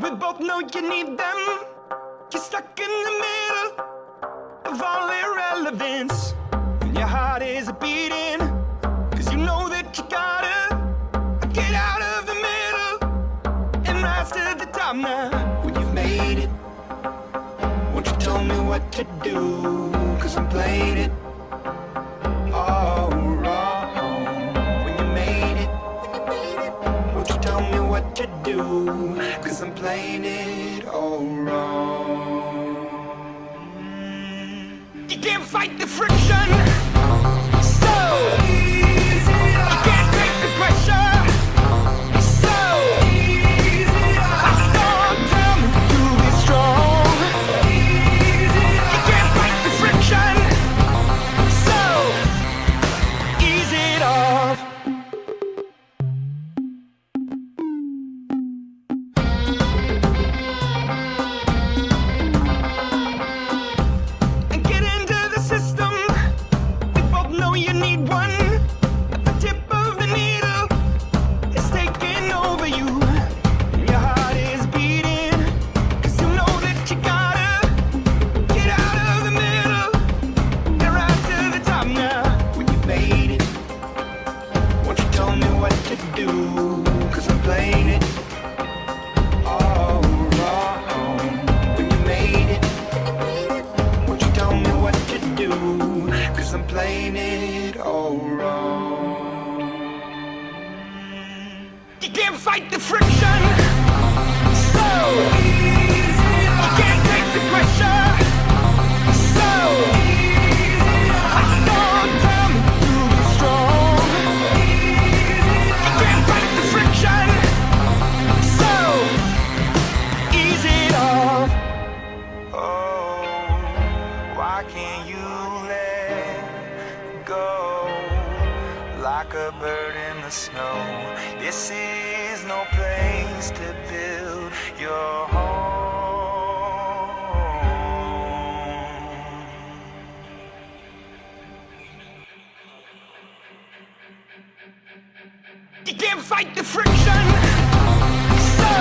We both know you need them. You're stuck in the middle of all irrelevance, and your heart is beating, 'cause you know that you gotta get out of the middle and rise to the top now. When you've made it, won't you tell me what to do? 'Cause I'm playing it all wrong. When you made it, won't you tell me what to do? 'Cause I'm playing it all wrong. You can't fight the friction, so you can't take the pressure, so I start coming to be strong. You can't fight the friction, so ease it off. And get into the system. We both know you need one. The tip of the needle is taking over you. Your heart is beating, 'cause you know that you gotta get out of the middle and rise to the top now. When you've made it, won't you tell me what to do? 'Cause I'm playing it all wrong. When you made it, won't you tell me what to do? 'Cause I'm playing it all wrong. You can't fight the friction, so you can't take the pressure, so I start coming to be strong. You can't fight the friction, so ease it off. Oh, why can't you let go like a bird in the snow? This is no place to build your home. You can't fight the friction, so